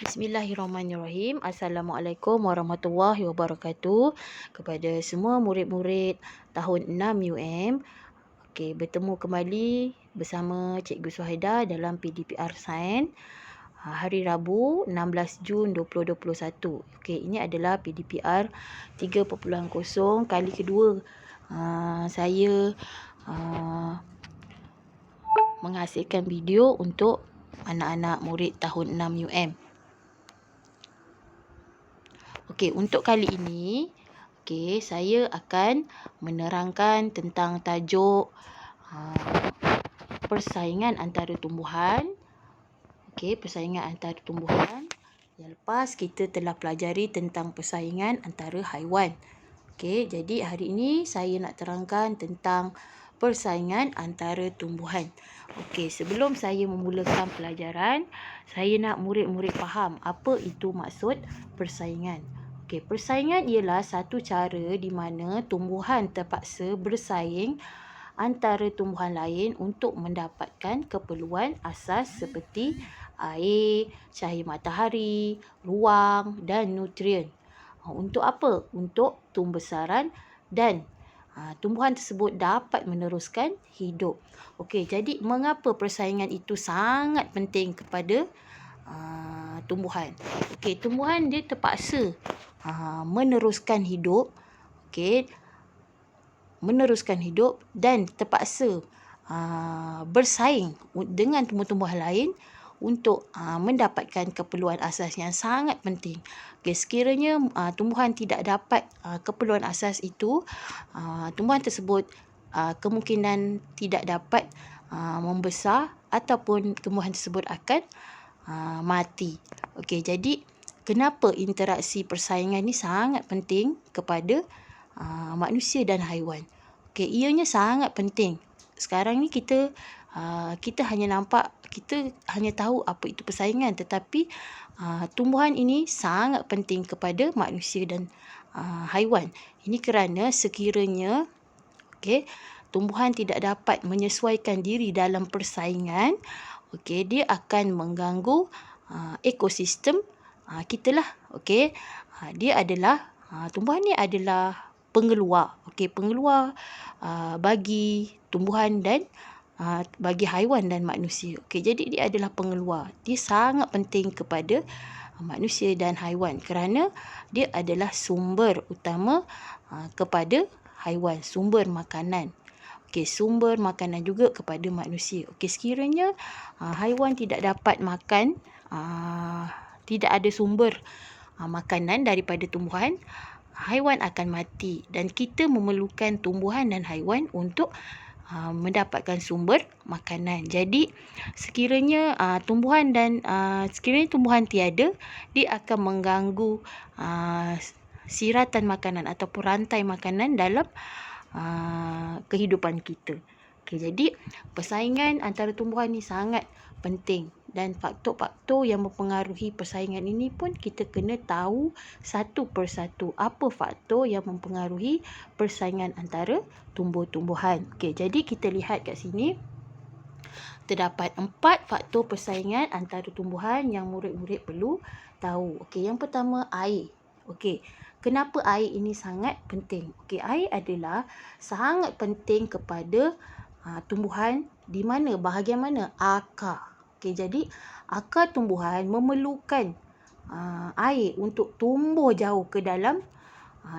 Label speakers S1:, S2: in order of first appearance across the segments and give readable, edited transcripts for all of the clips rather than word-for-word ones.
S1: Bismillahirrahmanirrahim. Assalamualaikum warahmatullahi wabarakatuh. Kepada semua murid-murid tahun 6 UM. Okey, bertemu kembali bersama Cikgu Suhaida dalam PDPR Sains hari Rabu 16 Jun 2021. Okey, ini adalah PDPR 3.0 kali kedua saya menghasilkan video untuk anak-anak murid tahun 6 UM. Okey, untuk kali ini, saya akan menerangkan tentang tajuk persaingan antara tumbuhan. Okey, persaingan antara tumbuhan. Yang lepas kita telah pelajari tentang persaingan antara haiwan. Okey, jadi hari ini saya nak terangkan tentang persaingan antara tumbuhan. Okey, sebelum saya memulakan pelajaran, saya nak murid-murid faham apa itu maksud persaingan. Okey, persaingan ialah satu cara di mana tumbuhan terpaksa bersaing antara tumbuhan lain untuk mendapatkan keperluan asas seperti air, cahaya matahari, ruang dan nutrien. Untuk apa? Untuk tumbesaran dan tumbuhan tersebut dapat meneruskan hidup. Okey, jadi mengapa persaingan itu sangat penting kepada tumbuhan? Okey, tumbuhan dia terpaksa meneruskan hidup. Okey, meneruskan hidup dan terpaksa bersaing dengan tumbuh-tumbuhan lain untuk mendapatkan keperluan asas yang sangat penting. Okay, sekiranya tumbuhan tidak dapat keperluan asas itu, tumbuhan tersebut kemungkinan tidak dapat membesar ataupun tumbuhan tersebut akan mati. Okey, jadi kenapa interaksi persaingan ni sangat penting kepada manusia dan haiwan? Okey, ianya sangat penting. Sekarang ni kita hanya nampak, kita hanya tahu apa itu persaingan, tetapi tumbuhan ini sangat penting kepada manusia dan haiwan. Ini kerana sekiranya tumbuhan tidak dapat menyesuaikan diri dalam persaingan, dia akan mengganggu ekosistem kita lah. Dia adalah tumbuhan ni adalah pengeluar, pengeluar bagi tumbuhan dan bagi haiwan dan manusia. Jadi dia adalah pengeluar. Dia sangat penting kepada manusia dan haiwan kerana dia adalah sumber utama kepada haiwan, sumber makanan. Sumber makanan juga kepada manusia. Sekiranya haiwan tidak dapat makan, tidak ada sumber makanan daripada tumbuhan, haiwan akan mati dan kita memerlukan tumbuhan dan haiwan untuk mendapatkan sumber makanan. Jadi sekiranya tumbuhan tiada, dia akan mengganggu siratan makanan ataupun rantai makanan dalam kehidupan kita. Jadi persaingan antara tumbuhan ni sangat penting dan faktor-faktor yang mempengaruhi persaingan ini pun kita kena tahu satu persatu. Apa faktor yang mempengaruhi persaingan antara tumbuh-tumbuhan? Jadi kita lihat kat sini terdapat 4 faktor persaingan antara tumbuhan yang murid-murid perlu tahu. Yang pertama, air. Kenapa air ini sangat penting? Air adalah sangat penting kepada tumbuhan di mana bahagian mana? Akar. Jadi akar tumbuhan memerlukan air untuk tumbuh jauh ke dalam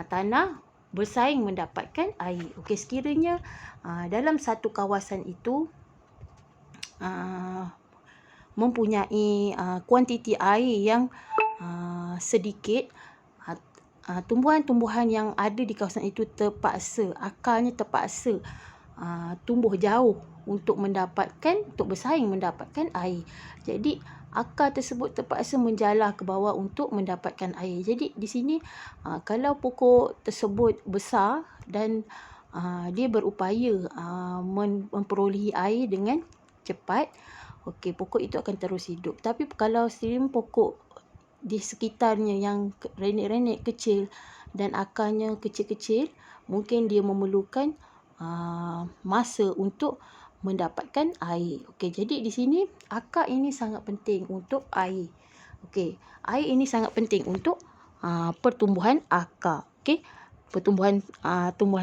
S1: tanah, bersaing mendapatkan air. Sekiranya dalam satu kawasan itu mempunyai kuantiti air yang sedikit, tumbuhan-tumbuhan yang ada di kawasan itu akarnya terpaksa tumbuh jauh untuk bersaing mendapatkan air. Jadi akar tersebut terpaksa menjalar ke bawah untuk mendapatkan air. Jadi di sini kalau pokok tersebut besar dan dia berupaya memperolehi air dengan cepat, pokok itu akan terus hidup. Tapi kalau pokok di sekitarnya yang renek-renek kecil dan akarnya kecil-kecil, mungkin dia memerlukan masa untuk mendapatkan air. Jadi di sini akar ini sangat penting untuk air. Okey, air ini sangat penting untuk pertumbuhan akar. Okey, tumbuhan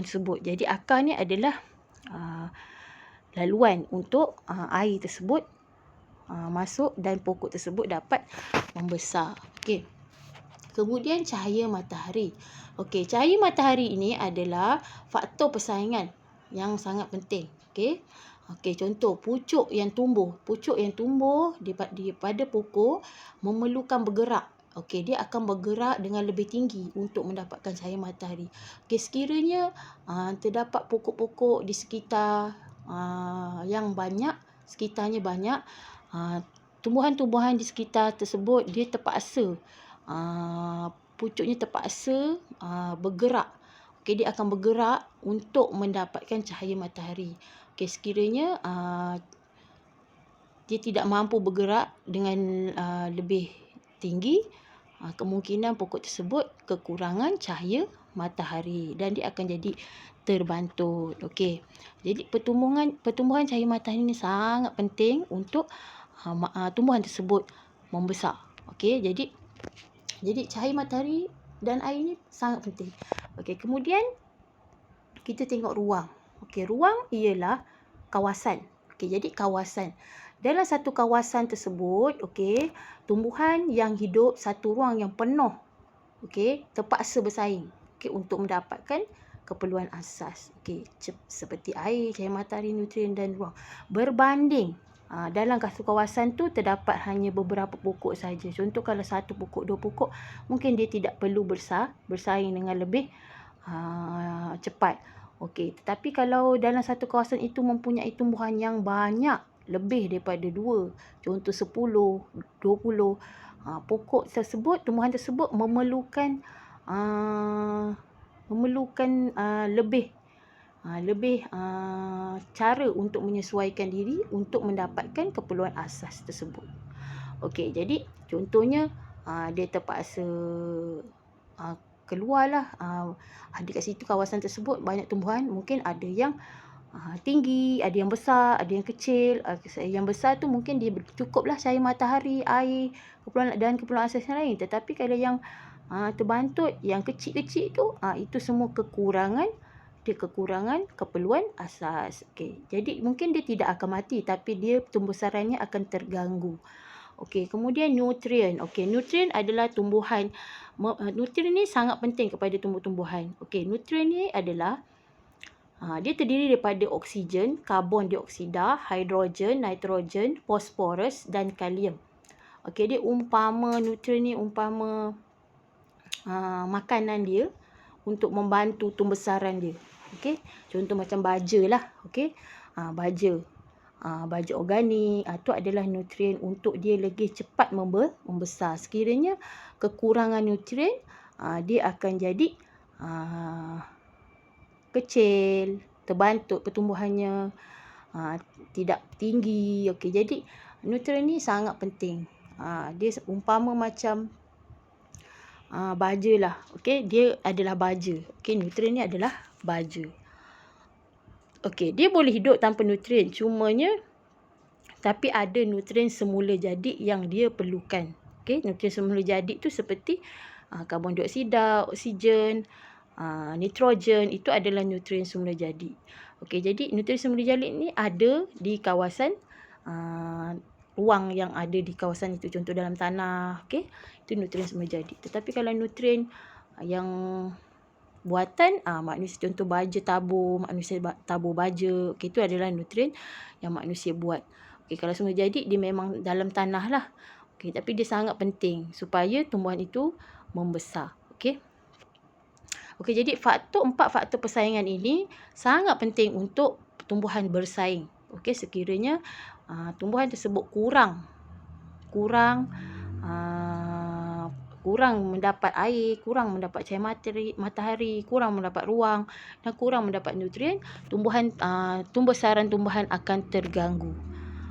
S1: tersebut. Jadi akar ni adalah laluan untuk air tersebut masuk dan pokok tersebut dapat membesar. Okey. Kemudian cahaya matahari. Okey, cahaya matahari ini adalah faktor persaingan yang sangat penting. Okey. Okey, contoh pucuk yang tumbuh. Pucuk yang tumbuh pada pokok memerlukan bergerak. Okey, dia akan bergerak dengan lebih tinggi untuk mendapatkan cahaya matahari. Okey, sekiranya terdapat pokok-pokok di sekitar yang banyak, sekitarnya banyak, tumbuhan-tumbuhan di sekitar tersebut dia terpaksa pucuknya terpaksa bergerak. Okey, dia akan bergerak untuk mendapatkan cahaya matahari. Okey, sekiranya dia tidak mampu bergerak dengan lebih tinggi, kemungkinan pokok tersebut kekurangan cahaya matahari dan dia akan jadi terbantut. Okey. Jadi pertumbuhan cahaya matahari ini sangat penting untuk tumbuhan tersebut membesar. Okey, jadi cahaya matahari dan air ni sangat penting. Okey, kemudian kita tengok ruang. Okey, ruang ialah kawasan. Okey, jadi kawasan. Dalam satu kawasan tersebut, okey, tumbuhan yang hidup satu ruang yang penuh, okey, terpaksa bersaing, okey, untuk mendapatkan keperluan asas. Okey, seperti air, cahaya matahari, nutrien dan ruang. Berbanding dalam satu kawasan tu terdapat hanya beberapa pokok saja. Contoh kalau satu pokok, dua pokok, mungkin dia tidak perlu bersaing dengan lebih cepat. Okey, tetapi kalau dalam satu kawasan itu mempunyai tumbuhan yang banyak, lebih daripada 2, contoh 10, 20, pokok tersebut, tumbuhan tersebut memerlukan lebih cara untuk menyesuaikan diri untuk mendapatkan keperluan asas tersebut. Okey, jadi contohnya dia terpaksa keluarlah, ada kat situ kawasan tersebut banyak tumbuhan, mungkin ada yang tinggi, ada yang besar, ada yang kecil. Yang besar tu mungkin dia cukuplah cahaya matahari, air, keperluan asas yang lain. Tetapi kalau yang terbantut, yang kecil-kecil tu, itu semua kekurangan keperluan asas. Okey, jadi mungkin dia tidak akan mati tapi dia tumbuhsarannya akan terganggu. Okey, kemudian nutrien. Okey, nutrien adalah tumbuhan. Nutrien ni sangat penting kepada tumbuh-tumbuhan. Okey, nutrien ni adalah dia terdiri daripada oksigen, karbon dioksida, hidrogen, nitrogen, fosforus dan kalium. Okey, dia nutrien ni umpama makanan dia untuk membantu tumbesaran dia. Okey, contoh macam baja lah. Okey, baja organik, itu adalah nutrien untuk dia lebih cepat membesar. Sekiranya kekurangan nutrien, dia akan jadi kecil, terbantut pertumbuhannya, tidak tinggi. Okey, jadi nutrien ni sangat penting. Dia umpama macam baja lah. Okey, dia adalah baja. Okey, nutrien ni adalah baja. Okey, dia boleh hidup tanpa nutrien, tapi ada nutrien semula jadi yang dia perlukan. Okey, nutrien semula jadi tu seperti karbon dioksida, oksigen, nitrogen, itu adalah nutrien semula jadi. Okey, jadi nutrien semula jadi ni ada di kawasan ruang yang ada di kawasan itu, contoh dalam tanah. Okey, itu nutrien semula jadi. Tetapi kalau nutrien yang buatan, manusia, contoh baja tabur, manusia tabur baja, okey, itu adalah nutrien yang manusia buat. Okey, kalau semula jadi dia memang dalam tanah lah. Okey, tapi dia sangat penting supaya tumbuhan itu membesar. Okey. Okey, jadi 4 faktor persaingan ini sangat penting untuk tumbuhan bersaing. Okey, sekiranya tumbuhan tersebut kurang mendapat air, kurang mendapat cahaya matahari, kurang mendapat ruang dan kurang mendapat nutrien, tumbuhsaran tumbuhan akan terganggu.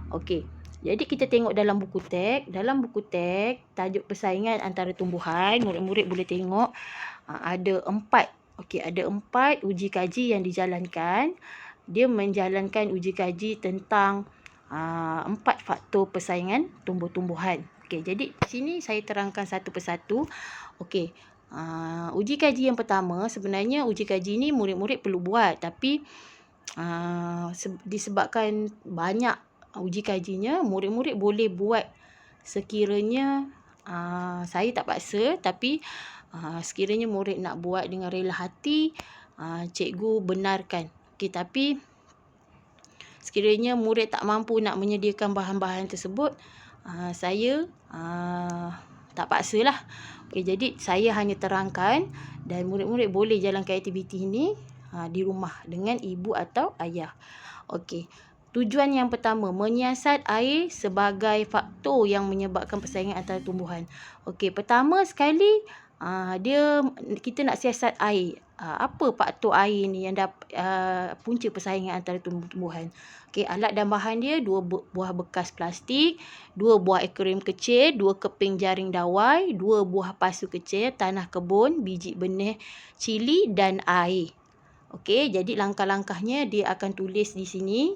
S1: Okey, jadi kita tengok dalam buku teks. Dalam buku teks, tajuk persaingan antara tumbuhan, murid-murid boleh tengok ada 4. Okey, ada 4 uji kaji yang dijalankan. Dia menjalankan uji kaji tentang 4 faktor persaingan tumbuh-tumbuhan. Okey, jadi di sini saya terangkan satu persatu. Okey, uji kaji yang pertama, sebenarnya uji kaji ni murid-murid perlu buat, tapi disebabkan banyak uji kajinya, murid-murid boleh buat sekiranya saya tak paksa, tapi sekiranya murid nak buat dengan rela hati, cikgu benarkan. Okey, tapi sekiranya murid tak mampu nak menyediakan bahan-bahan tersebut, saya tak paksalah. Okey, jadi saya hanya terangkan dan murid-murid boleh jalankan aktiviti ini di rumah dengan ibu atau ayah. Okey. Tujuan yang pertama, menyiasat air sebagai faktor yang menyebabkan persaingan antara tumbuhan. Okey, pertama sekali kita nak siasat air. Apa faktor air ni yang punca persaingan antara tumbuhan? Okey, alat dan bahan dia 2 buah bekas plastik, 2 buah akuarium kecil, 2 keping jaring dawai, 2 buah pasu kecil, tanah kebun, biji benih cili dan air. Okey, jadi langkah-langkahnya dia akan tulis di sini.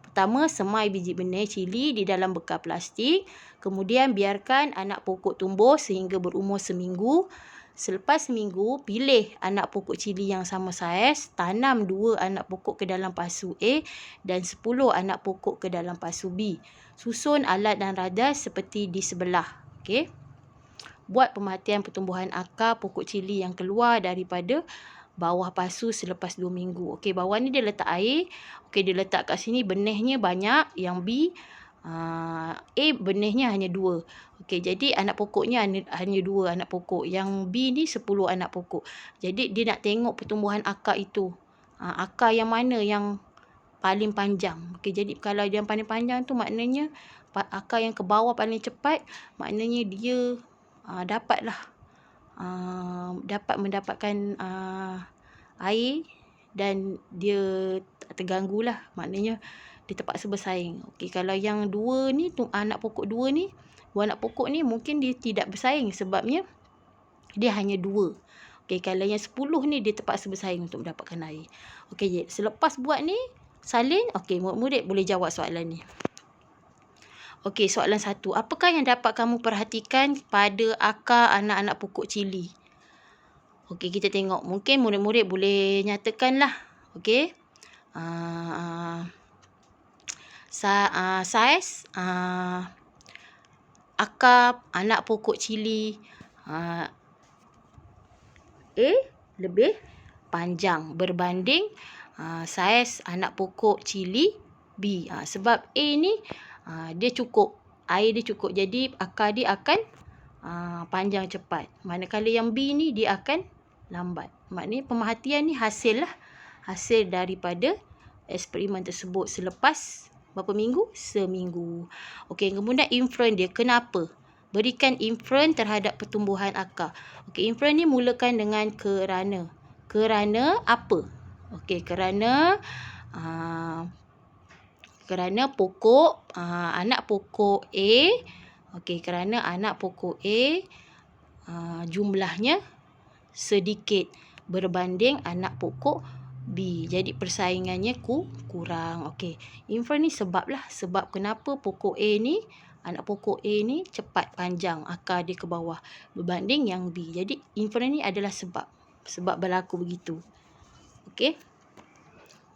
S1: Pertama, semai biji benih cili di dalam bekal plastik. Kemudian biarkan anak pokok tumbuh sehingga berumur seminggu. Selepas seminggu, pilih anak pokok cili yang sama saiz, tanam 2 anak pokok ke dalam pasu A dan 10 anak pokok ke dalam pasu B. Susun alat dan radas seperti di sebelah. Okey. Buat pemerhatian pertumbuhan akar pokok cili yang keluar daripada bawah pasu selepas 2 minggu. Okey, bawah ni dia letak air. Okey, dia letak kat sini benihnya banyak. Yang B, A benihnya hanya 2. Okey, jadi anak pokoknya hanya 2 anak pokok. Yang B ni 10 anak pokok. Jadi dia nak tengok pertumbuhan akar itu. Akar yang mana yang paling panjang. Okey, jadi kalau yang paling panjang tu maknanya akar yang ke bawah paling cepat, maknanya dia dapatlah dapat mendapatkan air dan dia tak terganggulah, maknanya dia terpaksa bersaing. Okey, kalau yang 2 ni anak pokok 2 ni, 2 anak pokok ni mungkin dia tidak bersaing sebabnya dia hanya 2. Okey, kalau yang 10 ni dia terpaksa bersaing untuk mendapatkan air. Okey, selepas buat ni salin. Okey, murid-murid boleh jawab soalan ni. Okey, soalan 1. Apakah yang dapat kamu perhatikan pada akar anak-anak pokok cili? Okey, kita tengok. Mungkin murid-murid boleh nyatakanlah. Okey. Saiz akar anak pokok cili A lebih panjang berbanding saiz anak pokok cili B. Sebab A ni dia cukup, air dia cukup, jadi akar dia akan panjang cepat. Manakala yang B ni dia akan lambat. Maknanya pemerhatian ni hasil daripada eksperimen tersebut selepas berapa minggu? Seminggu. Okey, kemudian inferen dia. Kenapa? Berikan inferen terhadap pertumbuhan akar. Okey, inferen ni mulakan dengan kerana. Kerana apa? Okey, kerana pokok anak pokok A. Okey, kerana anak pokok A jumlahnya sedikit berbanding anak pokok B. Jadi persaingannya kurang. Okey, inferen ni sebab kenapa pokok A ni, anak pokok A ni cepat panjang akar dia ke bawah berbanding yang B. Jadi inferen ni adalah sebab berlaku begitu. Okey.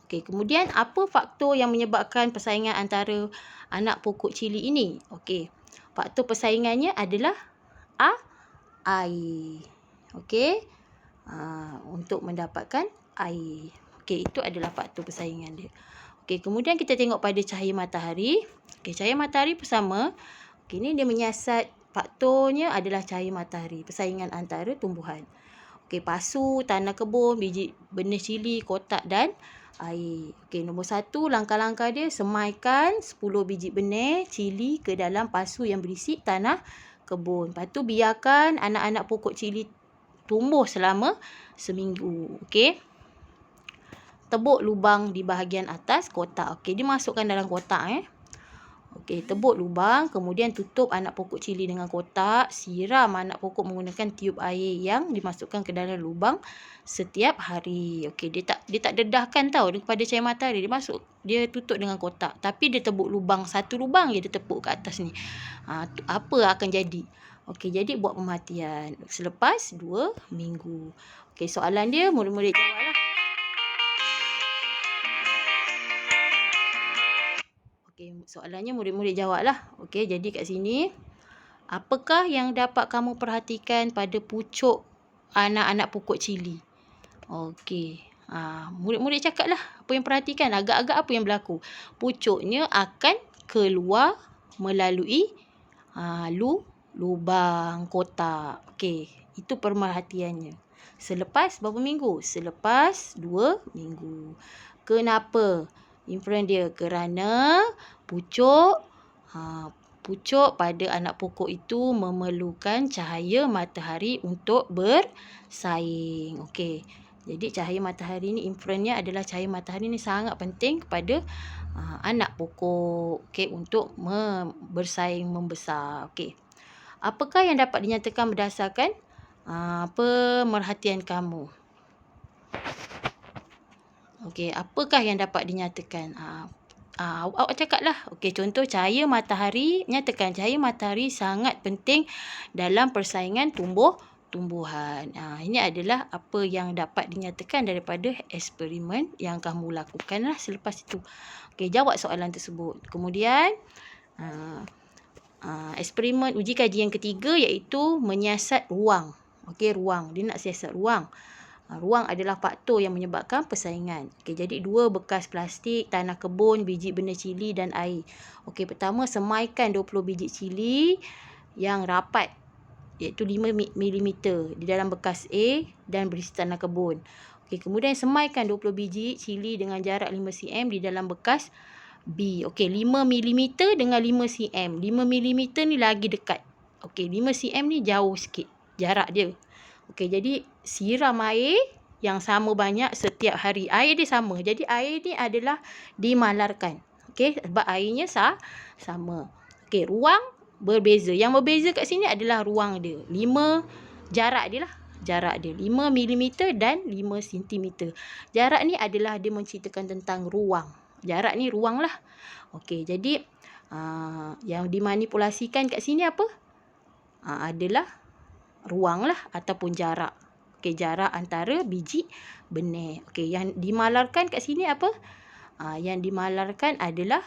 S1: Okey, kemudian apa faktor yang menyebabkan persaingan antara anak pokok cili ini? Okey, faktor persaingannya adalah air. Okey, untuk mendapatkan air. Okey, itu adalah faktor persaingan dia. Okey, kemudian kita tengok pada cahaya matahari. Okey, cahaya matahari bersama. Okey, ni dia menyiasat, faktornya adalah cahaya matahari, persaingan antara tumbuhan. Okey, pasu, tanah kebun, biji benih cili, kotak dan air. Okey, nombor 1, langkah-langkah dia, semaikan 10 biji benih cili ke dalam pasu yang berisi tanah kebun. Lepas tu biarkan anak-anak pokok cili tumbuh selama seminggu. Okey. Tebuk lubang di bahagian atas kotak. Okey, dia masukkan dalam kotak. Okey, tebuk lubang, kemudian tutup anak pokok cili dengan kotak, siram anak pokok menggunakan tiub air yang dimasukkan ke dalam lubang setiap hari. Okey, dia tak dedahkan tau kepada cahaya matahari. Dia tutup dengan kotak. Tapi dia tebuk lubang, satu lubang je dia tepuk ke atas ni. Apa akan jadi? Okey, jadi buat pemerhatian selepas 2 minggu. Okey, soalan dia murid-murid jawablah. Okey, soalannya murid-murid jawablah. Okey, jadi kat sini, apakah yang dapat kamu perhatikan pada pucuk anak-anak pokok cili? Okey. Murid-murid cakaplah apa yang perhatikan, agak-agak apa yang berlaku. Pucuknya akan keluar melalui lubang kotak. Okey, itu perhatiannya. Selepas berapa minggu? Selepas 2 minggu. Kenapa? Inferen dia kerana pucuk pada anak pokok itu memerlukan cahaya matahari untuk bersaing. Okey. Jadi cahaya matahari ni, inferennya adalah cahaya matahari ni sangat penting kepada anak pokok, okey, untuk bersaing membesar. Okey. Apakah yang dapat dinyatakan berdasarkan pemerhatian kamu? Okey, apakah yang dapat dinyatakan? Awak cakaplah. Okey, contoh cahaya matahari, nyatakan cahaya matahari sangat penting dalam persaingan tumbuhan. Ini adalah apa yang dapat dinyatakan daripada eksperimen yang kamu lakukanlah selepas itu. Okey, jawab soalan tersebut. Kemudian eksperimen uji kaji yang ketiga iaitu menyiasat ruang. Okey, ruang. Dia nak siasat ruang. Ruang adalah faktor yang menyebabkan persaingan. Okey, jadi 2 bekas plastik, tanah kebun, biji benih cili dan air. Okey, pertama semaikan 20 biji cili yang rapat iaitu 5 mm di dalam bekas A dan berisi tanah kebun. Okey, kemudian semaikan 20 biji cili dengan jarak 5 cm di dalam bekas B. Okey, 5 mm dengan 5 cm. 5 mm ni lagi dekat. Okey, 5 cm ni jauh sikit jarak dia. Okey, jadi siram air yang sama banyak setiap hari. Air dia sama. Jadi air ni adalah dimalarkan. Okey, sebab airnya sama. Okey, ruang berbeza. Yang berbeza kat sini adalah ruang dia. 5 jarak dia lah. Jarak dia 5 mm dan 5 cm. Jarak ni adalah dia menceritakan tentang ruang. Jarak ni ruang lah. Okey, jadi yang dimanipulasikan kat sini apa? Adalah ruang lah ataupun jarak. Okey, jarak antara biji benih. Okey, yang dimalarkan kat sini apa? Yang dimalarkan adalah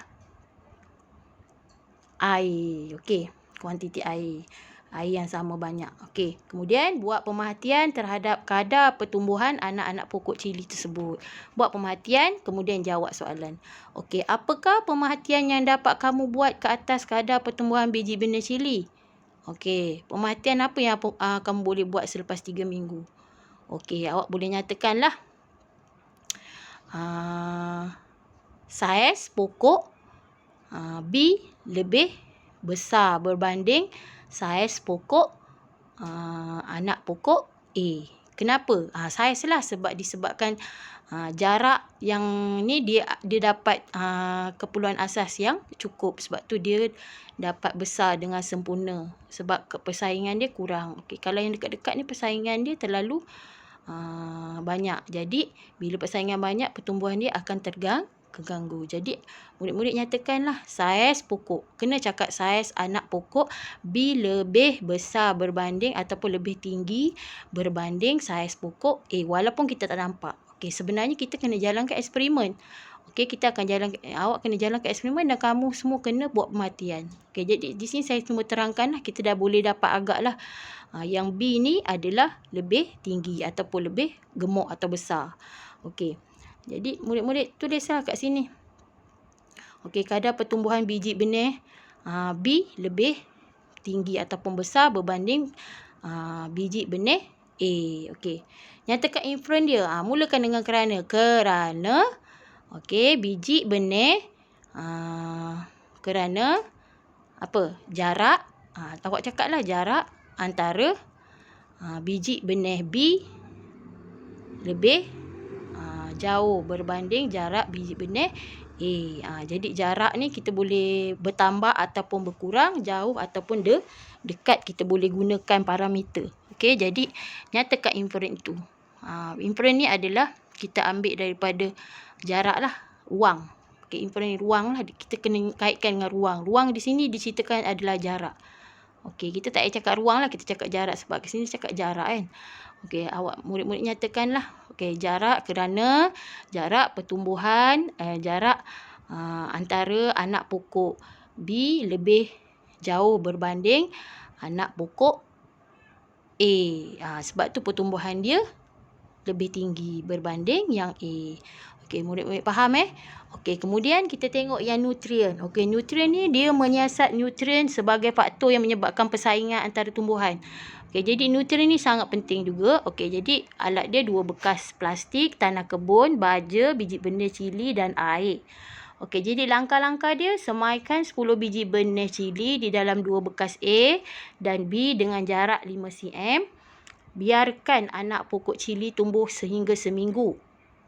S1: air. Okey, kuantiti air. Air yang sama banyak. Okey, kemudian buat pemerhatian terhadap kadar pertumbuhan anak-anak pokok cili tersebut. Buat pemerhatian, kemudian jawab soalan. Okey, apakah pemerhatian yang dapat kamu buat ke atas kadar pertumbuhan biji benih cili? Okey, pemerhatian apa yang kamu boleh buat selepas 3 minggu? Okey, awak boleh nyatakanlah. Saiz pokok B lebih besar berbanding saiz pokok anak pokok A. Kenapa? Saiz lah, disebabkan jarak yang ni dia dapat keperluan asas yang cukup. Sebab tu dia dapat besar dengan sempurna. Sebab persaingan dia kurang. Okey, kalau yang dekat-dekat ni persaingan dia terlalu banyak. Jadi bila persaingan banyak, pertumbuhan dia akan terganggu. Jadi murid-murid nyatakanlah saiz pokok. Kena cakap saiz anak pokok B lebih besar berbanding ataupun lebih tinggi berbanding saiz pokok A. Walaupun kita tak nampak. Okey, sebenarnya kita kena jalankan eksperimen. Okey, awak kena jalankan eksperimen dan kamu semua kena buat pemerhatian. Okey, jadi di sini saya cuma terangkanlah, kita dah boleh dapat agaklah yang B ni adalah lebih tinggi ataupun lebih gemuk atau besar. Okey. Jadi murid-murid tulislah kat sini. Okey, kadar pertumbuhan biji benih B lebih tinggi ataupun besar berbanding biji benih A. Okey. Nyatakan inferen dia. Mulakan dengan kerana. Kerana okey, biji benih kerana apa? Jarak. Awak cakaplah jarak antara biji benih B lebih jauh berbanding jarak biji benih Jadi jarak ni kita boleh bertambah ataupun berkurang, jauh ataupun dekat, kita boleh gunakan parameter. Okey, jadi nyatakan inferen itu. Inferen ni adalah kita ambil daripada jarak lah, ruang. Okey, inferen ruang lah, kita kena kaitkan dengan ruang. Ruang di sini diceritakan adalah jarak. Okey, kita tak payah cakap ruang lah, kita cakap jarak sebab ke sini cakap jarak kan. Okey, awak murid-murid nyatakanlah. Okey, jarak kerana jarak pertumbuhan, jarak antara anak pokok B lebih jauh berbanding anak pokok A. Sebab tu pertumbuhan dia lebih tinggi berbanding yang A. Okey, murid-murid faham Okey, kemudian kita tengok yang nutrien. Okey, nutrien ni dia menyiasat nutrien sebagai faktor yang menyebabkan persaingan antara tumbuhan. Okey, jadi nutrien ni sangat penting juga. Okey, jadi alat dia 2 bekas plastik, tanah kebun, baja, biji benih cili dan air. Okey, jadi langkah-langkah dia, semaikan 10 biji benih cili di dalam 2 bekas A dan B dengan jarak 5 cm. Biarkan anak pokok cili tumbuh sehingga seminggu.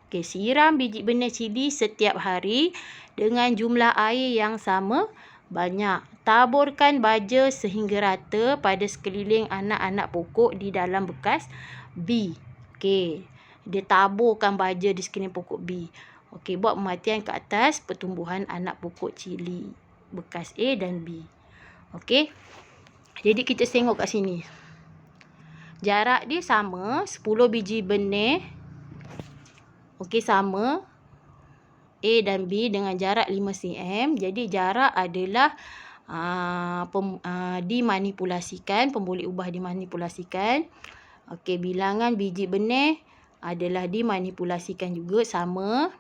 S1: Okey, siram biji benih cili setiap hari dengan jumlah air yang sama banyak. Taburkan baja sehingga rata pada sekeliling anak-anak pokok di dalam bekas B. Okey, dia taburkan baja di sekeliling pokok B. Okey, buat pemerhatian ke atas pertumbuhan anak pokok cili bekas A dan B. Okey, jadi kita tengok kat sini. Jarak dia sama, 10 biji benih. Okey, sama A dan B dengan jarak 5 cm. Jadi jarak adalah dimanipulasikan, pemboleh ubah dimanipulasikan. Okey, bilangan biji benih adalah dimanipulasikan juga sama.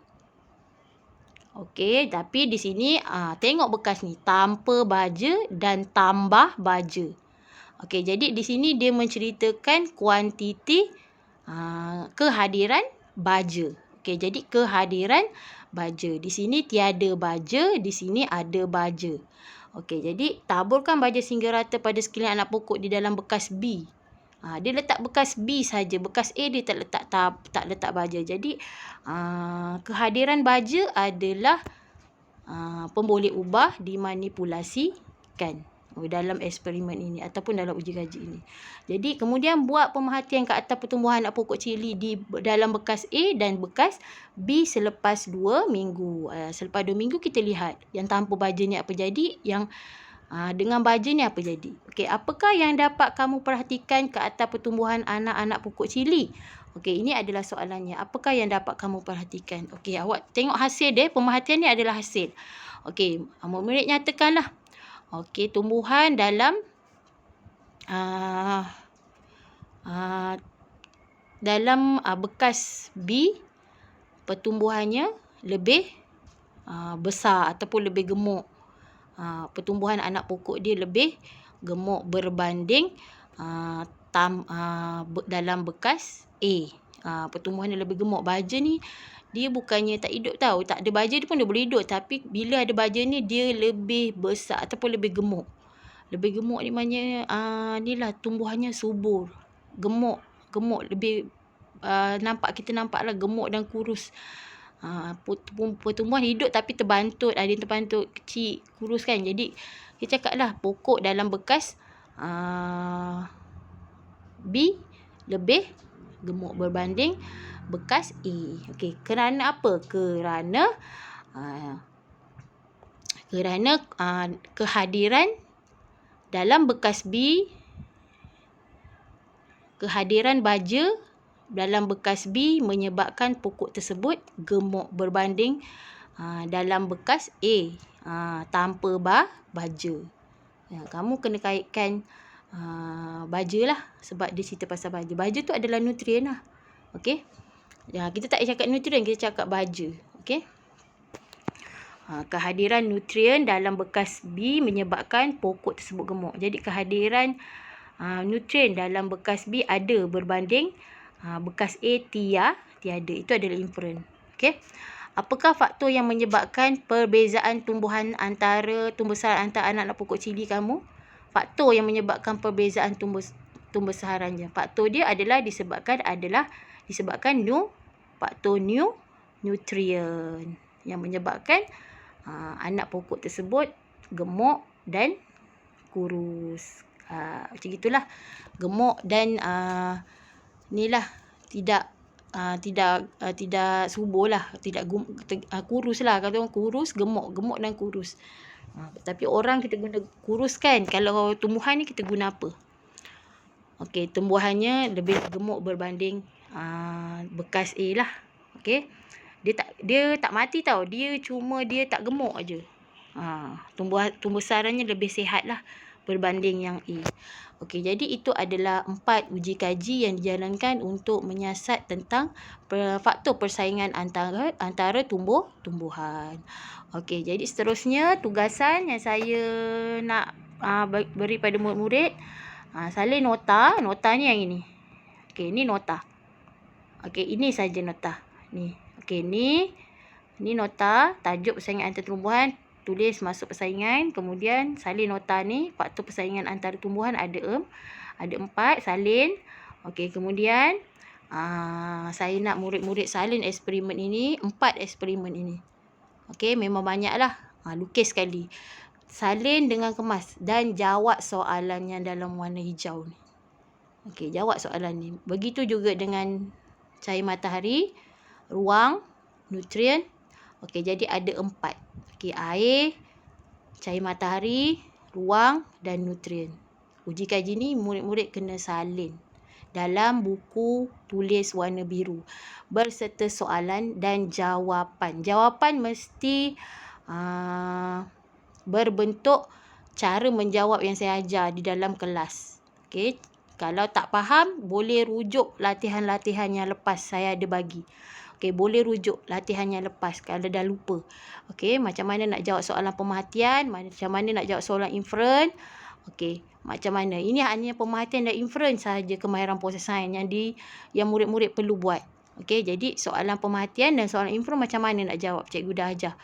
S1: Okey, tapi di sini tengok bekas ni, tanpa baja dan tambah baja. Okey, jadi di sini dia menceritakan kuantiti kehadiran baja. Okey, jadi kehadiran baja. Di sini tiada baja, di sini ada baja. Okey, jadi taburkan baja sehingga rata pada sekeliling anak pokok di dalam bekas B. Dia letak bekas B saja, bekas A dia tak letak baja. Jadi kehadiran baja adalah pemboleh ubah dimanipulasikan dalam eksperimen ini ataupun dalam uji kaji ini. Jadi kemudian buat pemerhatian ke atas pertumbuhan anak pokok cili di dalam bekas A dan bekas B selepas 2 minggu. Selepas 2 minggu kita lihat yang tanpa baja ni apa jadi, yang dengan baja ni apa jadi. Okey, apakah yang dapat kamu perhatikan ke atas pertumbuhan anak-anak pokok cili? Okey, ini adalah soalannya. Apakah yang dapat kamu perhatikan? Okey, awak tengok hasil dia, pemerhatian ni adalah hasil. Okey, murid nyatakanlah. Okey, tumbuhan dalam bekas B, pertumbuhannya lebih besar ataupun lebih gemuk. Pertumbuhan anak pokok dia lebih gemuk berbanding dalam bekas A. Pertumbuhan dia lebih gemuk. Baja ni dia bukannya tak hidup tau. Tak ada baja dia pun dia boleh hidup. Tapi bila ada baja ni dia lebih besar ataupun lebih gemuk. Lebih gemuk ni maknanya ni lah tumbuhannya subur. Gemuk lebih kita nampak lah gemuk dan kurus. Pertumbuhan hidup tapi terbantut. Ada yang terbantut kecil, kurus kan. Jadi kita cakap lah pokok dalam bekas B lebih gemuk berbanding bekas A. Okey, kerana apa? Kerana kehadiran dalam bekas B, kehadiran baja dalam bekas B menyebabkan pokok tersebut gemuk berbanding dalam bekas A tanpa baja. Kamu kena kaitkan baja lah sebab dia cerita pasal baja. Baja tu adalah nutrien lah. Okey. Kita tak cakap nutrien, kita cakap baja. Okey. Kehadiran nutrien dalam bekas B menyebabkan pokok tersebut gemuk. Jadi kehadiran nutrien dalam bekas B ada berbanding bekas A tiada. Itu adalah inferen. Okey. Apakah faktor yang menyebabkan perbezaan tumbuhan antara anak-anak pokok cili kamu? Faktor yang menyebabkan perbezaan tumbuh besarannya. Faktor dia adalah disebabkan faktor nutrien. yang menyebabkan anak pokok tersebut gemuk dan kurus. Macam itulah. Gemuk dan inilah tidak subur lah, tidak kurus lah. Kalau orang kurus, gemuk dan kurus. Tapi orang kita guna kurus kan. Kalau tumbuhan ni kita guna apa? Okey, tumbuhannya lebih gemuk berbanding bekas A lah. Okey. Dia tak mati tau. Dia tak gemuk aja. Tumbuh-sarannya lebih sihat lah berbanding yang A. Okey, jadi itu adalah 4 uji kaji yang dijalankan untuk menyiasat tentang faktor persaingan antara tumbuhan. Okey, jadi seterusnya tugasan yang saya nak beri pada murid-murid, salin nota. Nota ni yang ini. Okey, ni nota. Okey, ini saja nota. Ni. Okey, ni nota, tajuk persaingan antara tumbuhan. Tulis masuk persaingan, kemudian salin nota ni, faktor persaingan antara tumbuhan ada 4, salin. Okey, kemudian saya nak murid-murid salin eksperimen ini, 4 eksperimen ini. Okey, memang banyaklah. Lukis sekali. Salin dengan kemas dan jawab soalan yang dalam warna hijau ni. Okey, jawab soalan ni. Begitu juga dengan cahaya matahari, ruang, nutrien. Okey, jadi ada 4. Okey, air, cahaya matahari, ruang dan nutrien. Uji kaji ni murid-murid kena salin dalam buku tulis warna biru berserta soalan dan jawapan. Jawapan mesti berbentuk cara menjawab yang saya ajar di dalam kelas. Okey, kalau tak faham boleh rujuk latihan-latihan yang lepas saya ada bagi. Okey, boleh rujuk latihan yang lepas kalau dah lupa. Okey, macam mana nak jawab soalan pemerhatian, macam mana nak jawab soalan inferen. Okey, macam mana. Ini hanya pemerhatian dan inferen sahaja kemahiran proses sains yang murid-murid perlu buat. Okey, jadi soalan pemerhatian dan soalan inferen macam mana nak jawab, cikgu dah ajar.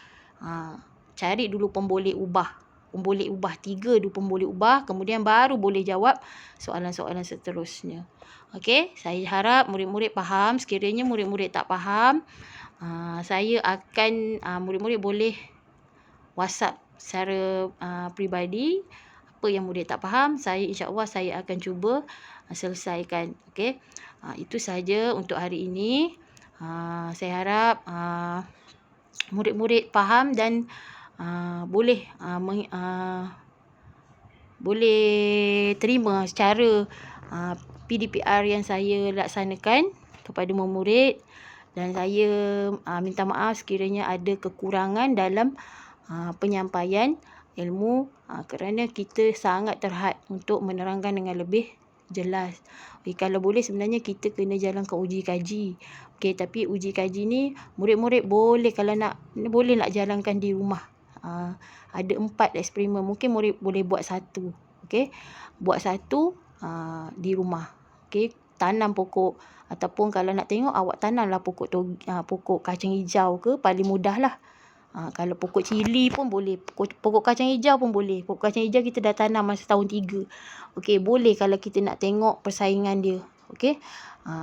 S1: Cari dulu pemboleh ubah. Pemboleh ubah 3 dulu pemboleh ubah, kemudian baru boleh jawab soalan-soalan seterusnya. Okey, saya harap murid-murid faham. Sekiranya murid-murid tak faham, saya akan murid-murid boleh WhatsApp secara peribadi. Apa yang murid tak faham, insya-Allah saya akan cuba selesaikan. Okey. Itu sahaja untuk hari ini. Saya harap murid-murid faham dan boleh terima secara PDPR yang saya laksanakan kepada murid, dan saya minta maaf sekiranya ada kekurangan dalam penyampaian ilmu, kerana kita sangat terhad untuk menerangkan dengan lebih jelas. Kalau boleh sebenarnya kita kena jalankan uji kaji. Okey, tapi uji kaji ni murid-murid boleh, kalau nak boleh nak jalankan di rumah. Ada 4 eksperimen, mungkin murid boleh buat 1. Okey, buat 1 di rumah. Okey, tanam pokok, ataupun kalau nak tengok awak tanamlah pokok kacang hijau ke, paling mudah lah. Kalau pokok cili pun boleh, pokok kacang hijau pun boleh. Pokok kacang hijau kita dah tanam masa tahun 3. Okey, boleh kalau kita nak tengok persaingan dia. Okey,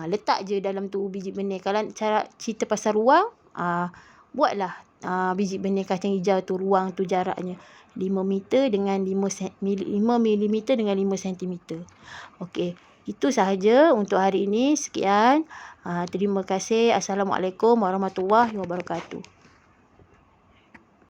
S1: letak je dalam tu biji benih. Kalau cara cerita pasal ruang, buatlah biji benih kacang hijau tu, ruang tu jaraknya 5 meter dengan 5 milimeter dengan 5 sentimeter. Okey, itu sahaja untuk hari ini. Sekian. Terima kasih. Assalamualaikum warahmatullahi wabarakatuh.